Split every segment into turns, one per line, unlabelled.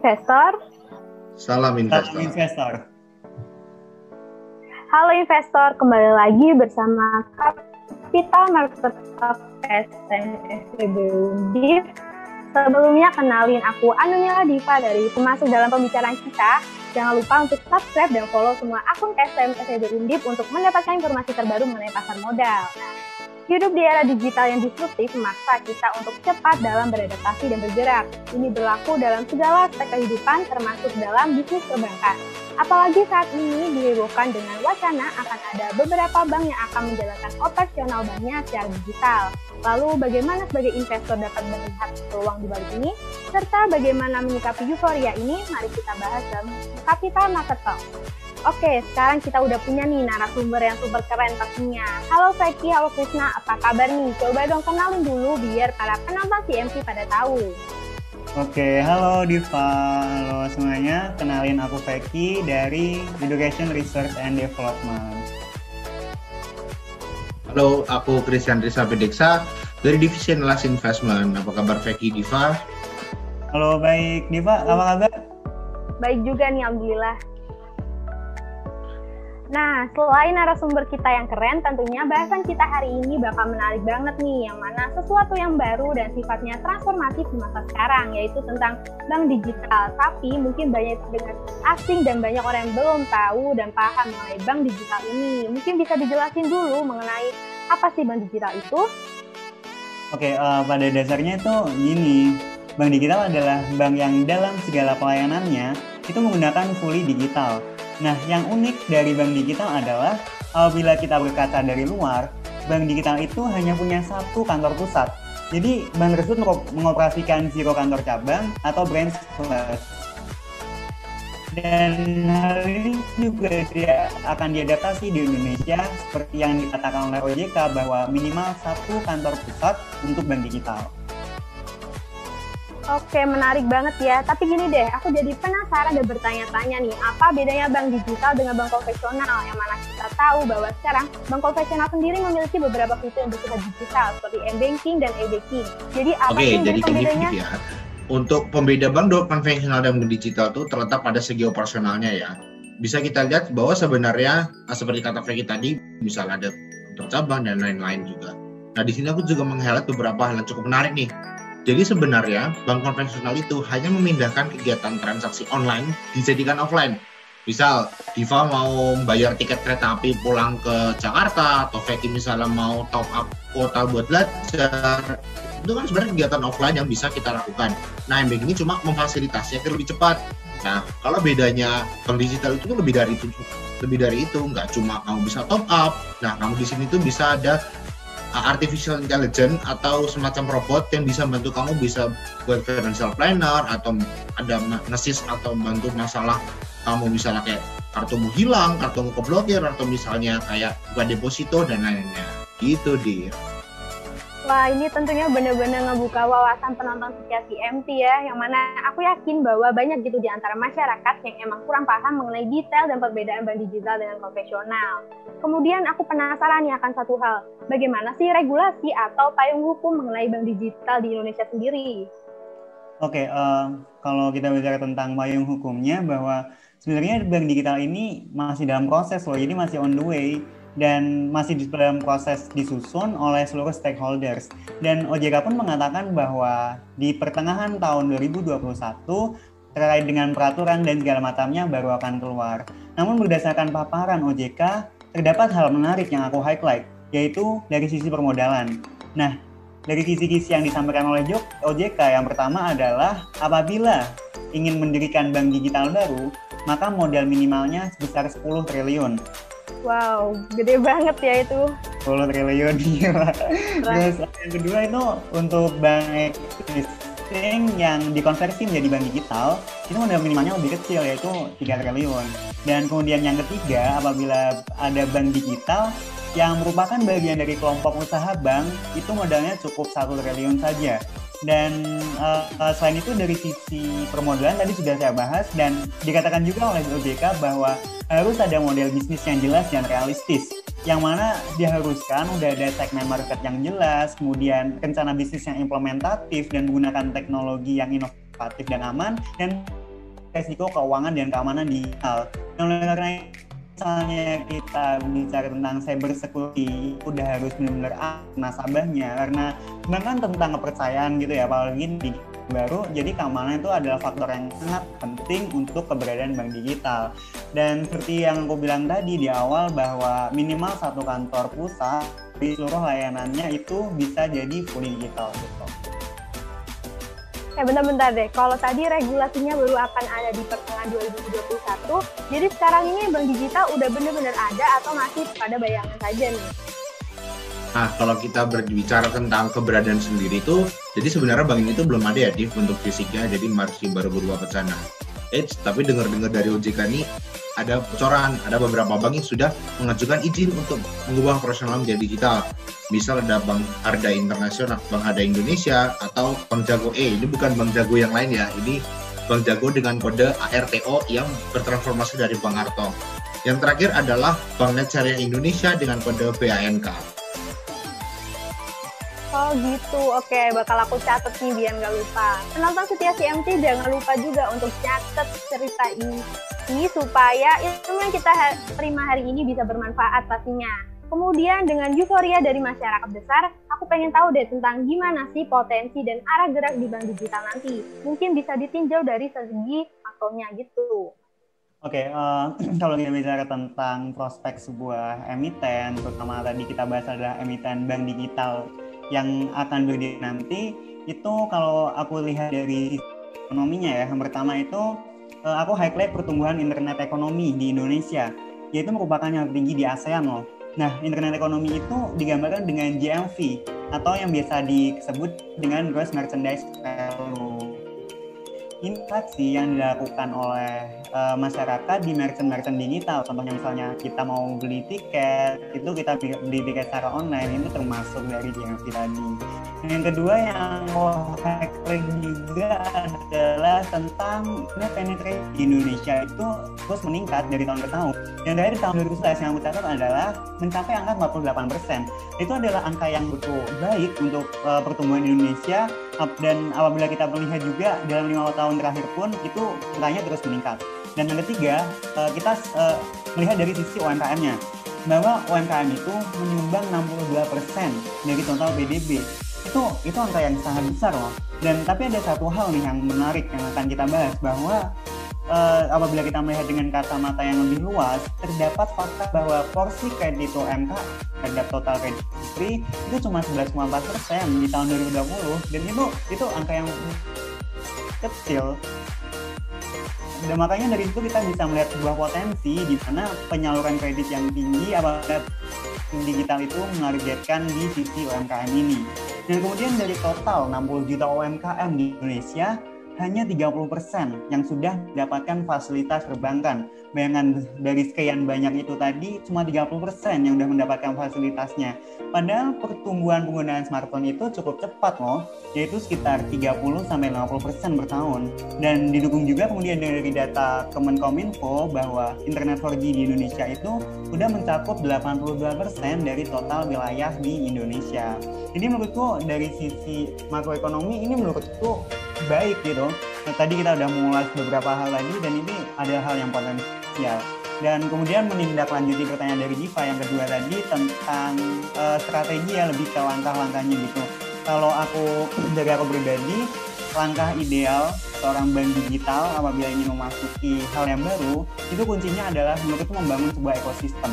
investor.
Salam investor.
Salam investor.
Halo investor, kembali lagi bersama Capital Market Talk SMSB Undip. Sebelumnya kenalin aku Anumila Diva dari Masuk dalam pembicaraan kita. Jangan lupa untuk subscribe dan follow semua akun SMSB Undip untuk mendapatkan informasi terbaru mengenai pasar modal. Hidup di era digital yang disruptif memaksa kita untuk cepat dalam beradaptasi dan bergerak. Ini berlaku dalam segala aspek kehidupan, termasuk dalam bisnis perbankan. Apalagi saat ini dihebohkan dengan wacana akan ada beberapa bank yang akan menjalankan operasional banknya secara digital. Lalu bagaimana sebagai investor dapat melihat peluang di balik ini? Serta bagaimana menyikapi euforia ini? Mari kita bahas dalam Capital Market Talk. Oke, sekarang kita udah punya nih narasumber yang super keren pastinya. Halo Feki, halo Krishna, apa kabar nih? Coba dong kenalin dulu biar para penonton CMC pada tahu.
Oke, halo Diva, halo semuanya. Kenalin aku Feki dari Education Research and Development.
Halo, aku Christian Risa Bedeksa dari Divisi Analysis Investment. Apa kabar Feki, Diva?
Halo, baik. Diva, apa kabar?
Baik juga nih, alhamdulillah. Nah, selain narasumber kita yang keren, tentunya bahasan kita hari ini bakal menarik banget nih, yang mana sesuatu yang baru dan sifatnya transformatif di masa sekarang, yaitu tentang bank digital. Tapi mungkin banyak dengar asing dan banyak orang yang belum tahu dan paham mengenai bank digital ini. Mungkin bisa dijelasin dulu mengenai apa sih bank digital itu?
Oke, pada dasarnya itu gini, bank digital adalah bank yang dalam segala pelayanannya itu menggunakan fully digital. Nah, yang unik dari bank digital adalah apabila kita berkaca dari luar, bank digital itu hanya punya satu kantor pusat. Jadi, bank tersebut mengoperasikan zero kantor cabang atau branchless. Dan hal ini juga akan diadaptasi di Indonesia seperti yang dikatakan oleh OJK bahwa minimal satu kantor pusat untuk bank digital.
Oke, menarik banget ya. Tapi gini deh, aku jadi penasaran dan bertanya-tanya nih, apa bedanya bank digital dengan bank konvensional? Yang mana kita tahu bahwa sekarang bank konvensional sendiri memiliki beberapa fitur yang bersifat digital, seperti m-banking dan e-banking. Jadi apa sih jadi pembedanya? Ya.
Untuk pembeda bank konvensional dan bank digital itu terletak pada segi operasionalnya ya. Bisa kita lihat bahwa sebenarnya seperti kata Feki tadi, misalnya ada kantor cabang dan lain-lain juga. Nah, di sini aku juga meng-highlight beberapa hal yang cukup menarik nih. Jadi sebenarnya bank konvensional itu hanya memindahkan kegiatan transaksi online dijadikan offline. Misal, Diva mau bayar tiket kereta api pulang ke Jakarta, atau Feki misalnya mau top up kuota buat belajar, itu kan sebenarnya kegiatan offline yang bisa kita lakukan. Nah, M-Bank ini cuma memfasilitasinya lebih cepat. Nah, kalau bedanya bank digital itu lebih dari itu, nggak cuma kamu bisa top up. Nah, kamu di sini tuh bisa ada artificial intelligence atau semacam robot yang bisa bantu kamu bisa buat financial planner atau ada ngesis atau bantu masalah kamu misalnya kayak kartumu hilang, kartumu keblokir atau misalnya kayak bukan deposito dan lainnya gitu deh.
Wah, ini tentunya benar-benar ngebuka wawasan penonton setia CMT ya, yang mana aku yakin bahwa banyak gitu di antara masyarakat yang emang kurang paham mengenai detail dan perbedaan bank digital dengan konvensional. Kemudian aku penasaran nih akan satu hal, bagaimana sih regulasi atau payung hukum mengenai bank digital di Indonesia sendiri?
Oke, kalau kita bicara tentang payung hukumnya, bahwa sebenarnya bank digital ini masih dalam proses loh, jadi masih on the way. Dan masih dalam proses disusun oleh seluruh stakeholders. Dan OJK pun mengatakan bahwa di pertengahan tahun 2021 terkait dengan peraturan dan segala macamnya baru akan keluar. Namun berdasarkan paparan OJK, terdapat hal menarik yang aku highlight, yaitu dari sisi permodalan. Nah, dari kisi-kisi yang disampaikan oleh OJK, yang pertama adalah apabila ingin mendirikan bank digital baru, maka modal minimalnya sebesar 10 triliun.
Wow, gede banget ya itu.
10 triliun, gila. Terus yang kedua itu untuk bank existing yang dikonversi menjadi bank digital, itu modal minimalnya lebih kecil, yaitu 3 triliun. Dan kemudian yang ketiga, apabila ada bank digital yang merupakan bagian dari kelompok usaha bank, itu modalnya cukup 1 triliun saja. Dan selain itu dari sisi permodalan tadi sudah saya bahas, dan dikatakan juga oleh OJK bahwa harus ada model bisnis yang jelas dan realistis, yang mana diharuskan udah ada segmen market yang jelas, kemudian rencana bisnis yang implementatif dan menggunakan teknologi yang inovatif dan aman, dan resiko keuangan dan keamanan digital. Oleh karena misalnya kita bicara tentang cyber security, udah harus benar-benar nasabahnya, karena kan tentang kepercayaan gitu ya, apalagi di baru, jadi keamanan itu adalah faktor yang sangat penting untuk keberadaan bank digital. Dan seperti yang aku bilang tadi di awal, bahwa minimal satu kantor pusat di seluruh layanannya itu bisa jadi fully digital gitu.
Bentar-bentar deh, kalau tadi regulasinya baru akan ada di pertengahan 2021, jadi sekarang ini bank digital udah benar-benar ada atau masih pada bayangan saja nih?
Nah, kalau kita berbicara tentang keberadaan sendiri itu, jadi sebenarnya bank ini tuh belum ada ya, Div, untuk fisiknya, jadi masih baru berubah ke sana. Tapi dengar-dengar dari OJK ini ada bocoran, ada beberapa bank yang sudah mengajukan izin untuk mengubah operasional menjadi digital. Misal ada Bank Arda Internasional, Bank Arda Indonesia, atau Bank Jago. Ini bukan Bank Jago yang lain ya, ini Bank Jago dengan kode ARTO yang bertransformasi dari Bank Arto. Yang terakhir adalah Bank Net Syariah Indonesia dengan kode BANK.
Oh gitu, oke, bakal aku catat nih biar nggak lupa. Penonton setia CMT jangan lupa juga untuk catat cerita ini supaya ilmu yang kita terima hari ini bisa bermanfaat pastinya. Kemudian dengan euforia dari masyarakat besar, aku pengen tahu deh tentang gimana sih potensi dan arah gerak di bank digital nanti. Mungkin bisa ditinjau dari segi makronya gitu.
Oke, kalau kita bicara tentang prospek sebuah emiten, terutama tadi kita bahas adalah emiten bank digital yang akan berdiri nanti, itu kalau aku lihat dari ekonominya ya, yang pertama itu aku highlight pertumbuhan internet ekonomi di Indonesia, yaitu merupakan yang tertinggi di ASEAN loh. Nah, internet ekonomi itu digambarkan dengan GMV atau yang biasa disebut dengan Gross Merchandise Value. Interaksi yang dilakukan oleh masyarakat di merchant digital, contohnya misalnya kita mau beli tiket, itu kita beli tiket secara online, itu termasuk dari GMV tadi. Yang kedua yang mau highlight juga adalah tentang net penetration di Indonesia itu terus meningkat dari tahun ke tahun. Yang dari tahun 2011 yang aku catat adalah mencapai angka 48%. Itu adalah angka yang betul baik untuk pertumbuhan Indonesia, dan apabila kita melihat juga dalam 5 tahun terakhir pun itu angkanya terus meningkat. Dan yang ketiga, kita melihat dari sisi UMKM-nya, bahwa UMKM itu menyumbang 62% dari total PDB. Itu angka yang sangat besar loh. Dan tapi ada satu hal nih yang menarik yang akan kita bahas, bahwa apabila kita melihat dengan kacamata yang lebih luas, terdapat fakta bahwa porsi kredit UMKM terhadap total kredit industri itu cuma 11,4% di tahun 2020, dan itu angka yang kecil. Dan makanya dari itu kita bisa melihat sebuah potensi di mana penyaluran kredit yang tinggi apabila digital itu menargetkan di sisi UMKM ini. Dan kemudian dari total 60 juta UMKM di Indonesia, hanya 30% yang sudah mendapatkan fasilitas perbankan. Bayangkan dari sekian banyak itu tadi, cuma 30% yang sudah mendapatkan fasilitasnya. Padahal pertumbuhan penggunaan smartphone itu cukup cepat loh, yaitu sekitar 30-50% per tahun. Dan didukung juga kemudian dari data Kemenkominfo bahwa internet 4G di Indonesia itu sudah mencakup 82% dari total wilayah di Indonesia. Jadi menurutku dari sisi makroekonomi ini menurutku baik gitu. Nah, tadi kita udah mengulas beberapa hal tadi, dan ini ada hal yang potensial. Dan kemudian menindaklanjuti pertanyaan dari Diva yang kedua tadi tentang strategi ya, lebih ke langkah-langkahnya gitu. Kalau dari aku pribadi, langkah ideal seorang bank digital apabila ingin memasuki hal yang baru, itu kuncinya adalah menurutku membangun sebuah ekosistem.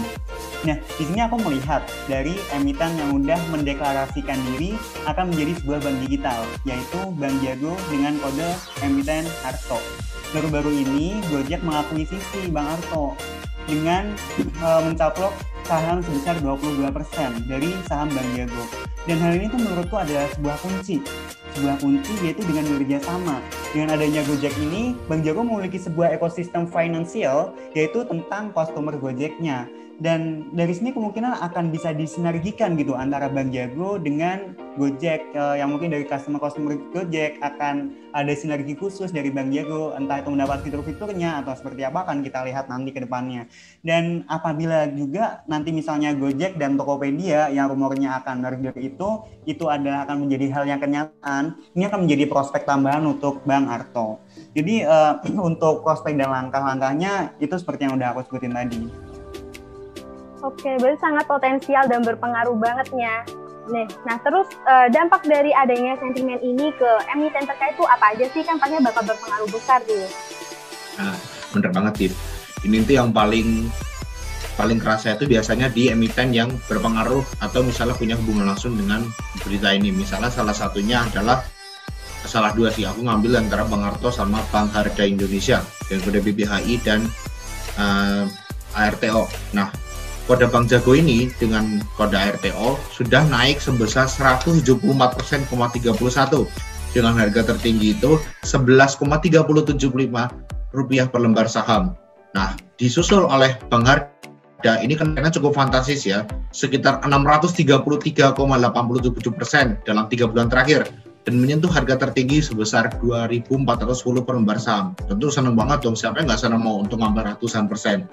Nah, di sini aku melihat dari emiten yang udah mendeklarasikan diri akan menjadi sebuah bank digital, yaitu Bank Jago dengan kode emiten Arto. Baru-baru ini Gojek mengakuisisi Bank Arto dengan mencaplok saham sebesar 22% dari saham Bank Jago. Dan hal ini tuh menurutku adalah sebuah kunci yaitu dengan bekerja sama. Dengan adanya Gojek ini, Bank Jago memiliki sebuah ekosistem finansial, yaitu tentang customer Gojeknya. dan dari sini kemungkinan akan bisa disinergikan gitu antara Bank Jago dengan Gojek, yang mungkin dari customer Gojek akan ada sinergi khusus dari Bank Jago, entah itu mendapat fitur-fiturnya atau seperti apa akan kita lihat nanti ke depannya. Dan apabila juga nanti misalnya Gojek dan Tokopedia yang rumornya akan merger itu adalah akan menjadi hal yang kenyataan, ini akan menjadi prospek tambahan untuk Bang Arto. Jadi untuk prospek dan langkah-langkahnya itu seperti yang udah aku sebutin tadi.
Oke, berarti sangat potensial dan berpengaruh bangetnya. Nah terus dampak dari adanya sentimen ini ke emiten terkait itu apa aja sih? Kan pastinya bakal berpengaruh besar tuh.
Nah, bener banget sih. Ini tuh yang paling kerasa itu biasanya di emiten yang berpengaruh atau misalnya punya hubungan langsung dengan berita ini. Misalnya salah satunya adalah, salah dua sih, aku ngambil antara Bang Arto sama Bank Harga Indonesia yang kode BBHI dan ARTO. Nah, kode Bank Jago ini dengan kode ARTO sudah naik sebesar 174,31% dengan harga tertinggi itu 11,375 rupiah per lembar saham. Nah, disusul oleh Bank Harga ini kan cukup fantastis ya, sekitar 633,87% dalam 3 bulan terakhir dan menyentuh harga tertinggi sebesar 2.410 per lembar saham. Tentu seneng banget dong, siapa yang nggak senang mau untuk nambah ratusan persen.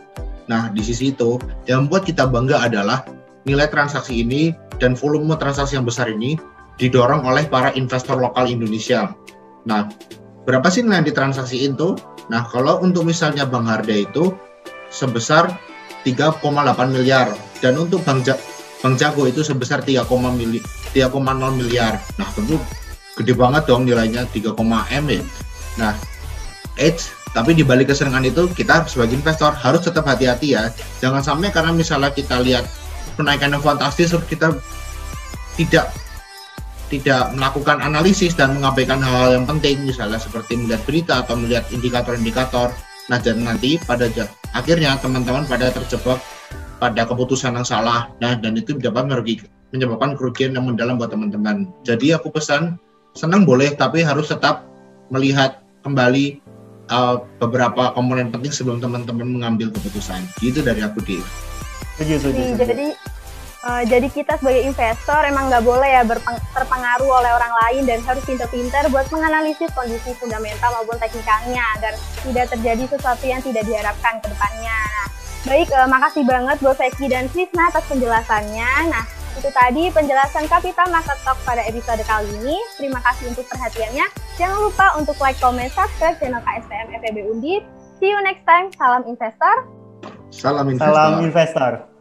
Nah, di sisi itu, yang membuat kita bangga adalah nilai transaksi ini dan volume transaksi yang besar ini didorong oleh para investor lokal Indonesia. Nah, berapa sih nilai yang ditransaksiin tuh? Nah, kalau untuk misalnya Bank Harga itu sebesar 3,8 miliar dan untuk Bank Jago itu sebesar 3,0 miliar. Nah, tentu gede banget dong nilainya, 3,M ya. Nah, tapi di balik kesenangan itu kita sebagai investor harus tetap hati-hati ya. Jangan sampai karena misalnya kita lihat kenaikan yang fantastis kita tidak melakukan analisis dan mengabaikan hal-hal yang penting, misalnya seperti melihat berita atau melihat indikator-indikator. Nah, dan nanti pada akhirnya teman-teman pada terjebak pada keputusan yang salah. Nah, dan itu dapat menyebabkan kerugian yang mendalam buat teman-teman. Jadi aku pesan, senang boleh tapi harus tetap melihat kembali beberapa komponen penting sebelum teman-teman mengambil keputusan. Gitu dari aku, Dev.
Jadi kita sebagai investor emang nggak boleh ya terpengaruh oleh orang lain dan harus pintar-pintar buat menganalisis kondisi fundamental maupun teknikalnya agar tidak terjadi sesuatu yang tidak diharapkan ke depannya. Baik, makasih banget Bos Eki dan Krisna atas penjelasannya. Nah, itu tadi penjelasan Capital Market Talk pada episode kali ini. Terima kasih untuk perhatiannya. Jangan lupa untuk like, comment, subscribe channel KSPM FEB Undip. See you next time. Salam investor.
Salam investor.